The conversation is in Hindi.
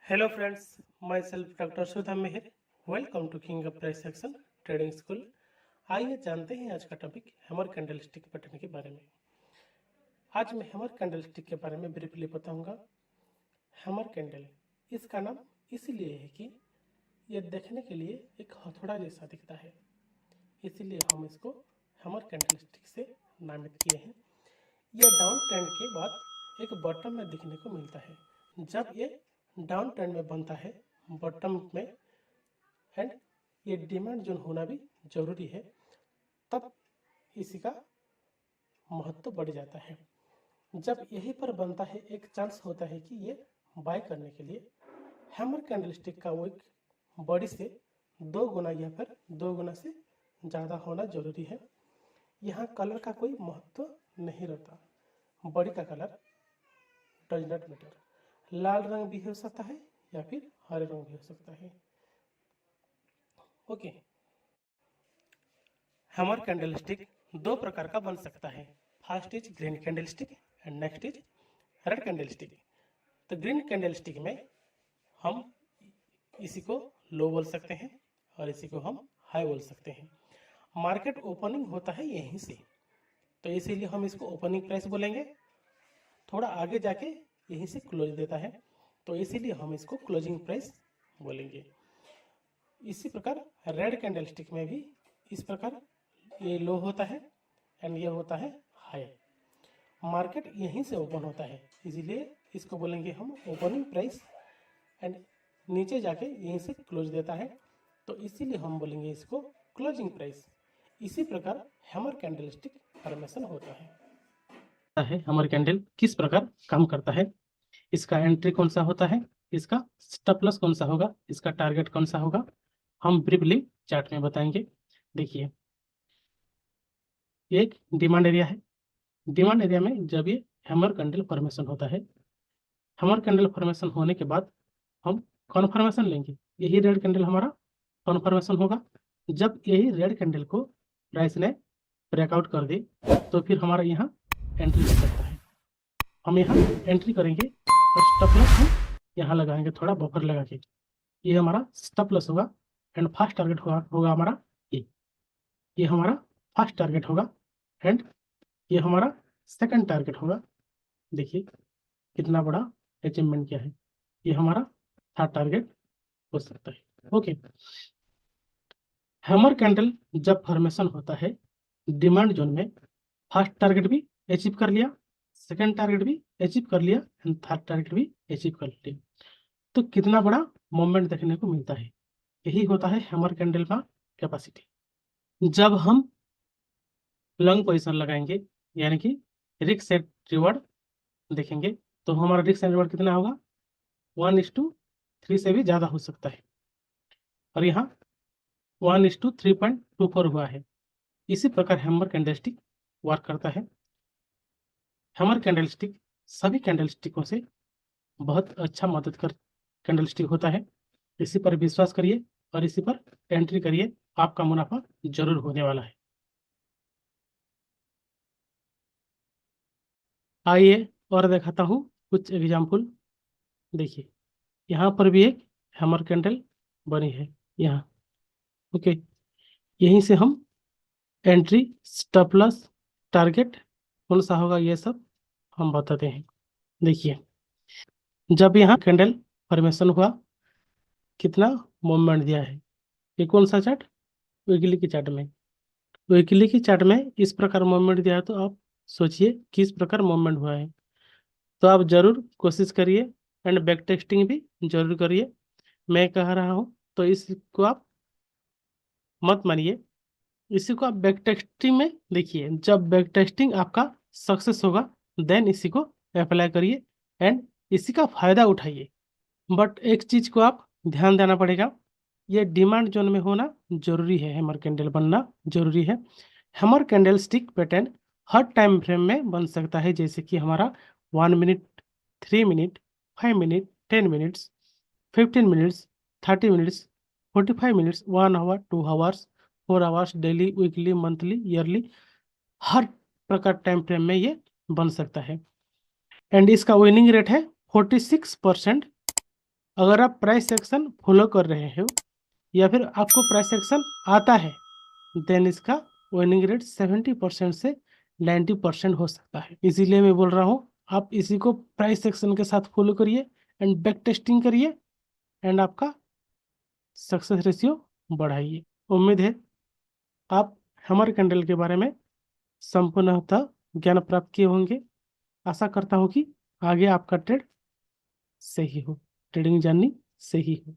Hello friends, myself Dr. Sudha Mehar. Welcome to king of price section trading school. आइए जानते हैं आज का टॉपिक हैमर कैंडलस्टिक पैटर्न के बारे में। आज मैं हैमर कैंडलस्टिक के बारे में ब्रीफली बताऊंगा। हैमर कैंडल इसका नाम इसीलिए है कि यह देखने के लिए एक हथौड़ा जैसा दिखता है, इसीलिए हम इसको हैमर कैंडलस्टिक से नामित किए हैं। यह डाउन ट्रेंड के बाद एक बॉटम में दिखने को मिलता है। जब ये डाउन ट्रेंड में बनता है बॉटम में एंड ये डिमांड जोन होना भी जरूरी है, तब इसी का महत्व बढ़ जाता है। जब यहीं पर बनता है एक चांस होता है कि ये बाय करने के लिए हैमर कैंडलस्टिक का वो एक बॉडी से 2 गुना या फिर 2 गुना से ज़्यादा होना जरूरी है। यहाँ कलर का कोई महत्व नहीं रहता, बॉडी का कलर डज नॉट मैटर। लाल रंग भी हो सकता है या फिर हरे रंग भी हो सकता है। ओके, हैमर कैंडलस्टिक 2 प्रकार का बन सकता है। First is green candlestick and next is red candlestick. तो ग्रीन कैंडलस्टिक में हम इसी को लो बोल सकते हैं और इसी को हम हाई बोल सकते हैं। मार्केट ओपनिंग होता है यहीं से, तो इसीलिए हम इसको ओपनिंग प्राइस बोलेंगे। थोड़ा आगे जाके यहीं से क्लोज देता है, तो इसीलिए हम इसको क्लोजिंग प्राइस बोलेंगे। इसी प्रकार रेड कैंडलस्टिक में भी इस प्रकार ये लो होता है एंड ये होता है हाई। मार्केट यहीं से ओपन होता है, इसीलिए इसको बोलेंगे हम ओपनिंग प्राइस एंड नीचे जाके यहीं से क्लोज देता है, तो इसीलिए हम बोलेंगे इसको क्लोजिंग प्राइस। इसी प्रकार हैमर कैंडलस्टिक फॉर्मेशन होता है। हैमर कैंडल किस प्रकार काम करता है, इसका एंट्री कौन सा होता है, इसका स्टॉप लॉस कौन सा होगा, इसका टारगेट कौन सा होगा, हम ब्रीफली चार्ट में बताएंगे। देखिए, एक डिमांड एरिया है। डिमांड एरिया में जब ये हैमर कैंडल फॉर्मेशन होता है, हैमर कैंडल फॉर्मेशन होने के बाद हम कॉन्फर्मेशन लेंगे। यही रेड कैंडल हमारा कॉन्फर्मेशन होगा। जब यही रेड कैंडल को प्राइस ने ब्रेकआउट कर दे, तो फिर हमारा यहाँ एंट्री हो सकता है। हम यहाँ एंट्री करेंगे और स्टॉप लॉस हम यहाँ लगाएंगे, थोड़ा बफर लगा के। ये हमारा स्टॉप लॉस होगा एंड फर्स्ट टारगेट होगा हमारा ये हमारा फर्स्ट टारगेट होगा एंड ये हमारा सेकंड टारगेट होगा। देखिए कितना बड़ा अचीवमेंट किया है। ये हमारा थर्ड टारगेट हो सकता है। ओके, हैमर कैंडल जब फॉर्मेशन होता है डिमांड जोन में, फर्स्ट टारगेट भी अचीव कर लिया, सेकंड टारगेट भी अचीव कर लिया एंड थर्ड टारगेट भी अचीव कर लिया, तो कितना बड़ा मूवमेंट देखने को मिलता है। यही होता है हैमर कैंडल का कैपेसिटी। जब हम लॉन्ग पोजीशन लगाएंगे यानी कि रिस्क एंड रिवॉर्ड देखेंगे, तो हमारा रिस्क एंड रिवॉर्ड कितना होगा, 1:3 से भी ज़्यादा हो सकता है, और यहाँ 1:3.24 हुआ है। इसी प्रकार हैमर कैंडलस्टिक वर्क करता है। हैमर कैंडलस्टिक सभी कैंडलस्टिकों से बहुत अच्छा मददगार कैंडलस्टिक होता है। इसी पर विश्वास करिए और इसी पर एंट्री करिए, आपका मुनाफा जरूर होने वाला है। आइए और दिखाता हूँ कुछ एग्जाम्पल। देखिए, यहाँ पर भी एक हैमर कैंडल बनी है यहाँ। ओके, यहीं से हम एंट्री, स्टॉप लॉस, टारगेट कौन सा होगा ये सब हम बताते हैं। देखिए, जब यहाँ कैंडल फॉर्मेशन हुआ, कितना मूवमेंट दिया है। ये कौन सा चार्ट, वीकली की चार्ट में। वीकली की चार्ट में इस प्रकार मूवमेंट दिया है, तो आप सोचिए किस प्रकार मूवमेंट हुआ है। तो आप जरूर कोशिश करिए एंड बैक टेस्टिंग भी जरूर करिए। मैं कह रहा हूँ तो इसको आप मत मानिए, इसी को आप बैक टेस्टिंग में देखिए। जब बैक टेस्टिंग आपका सक्सेस होगा देन इसी को अप्लाई करिए एंड इसी का फायदा उठाइए। बट एक चीज को आप ध्यान देना पड़ेगा, ये डिमांड जोन में होना जरूरी है, हैमर कैंडल बनना जरूरी है। हैमर कैंडल स्टिक पैटर्न हर टाइम फ्रेम में बन सकता है, जैसे कि हमारा 1 minute, 3 minute, 5 minute, 10 minutes, 15 minutes, 30 minutes, 45 minutes, 1 hour, 2 hours, 4 hours, daily, weekly, monthly, yearly, हर प्रकार टाइम फ्रेम में ये बन सकता है। एंड इसका विनिंग रेट है 46%। अगर आप प्राइस सेक्शन फॉलो कर रहे हो या फिर आपको प्राइस सेक्शन आता है, देन इसका विनिंग रेट 70% से 90% हो सकता है। इसीलिए मैं बोल रहा हूँ आप इसी को प्राइस सेक्शन के साथ फॉलो करिए एंड बैक टेस्टिंग करिए एंड आपका सक्सेस रेशियो बढ़ाइए। उम्मीद है आप हैमर कैंडल के बारे में संपूर्णतः ज्ञान प्राप्त किए होंगे। आशा करता हूँ कि आगे आपका ट्रेड सही हो, ट्रेडिंग जर्नी सही हो।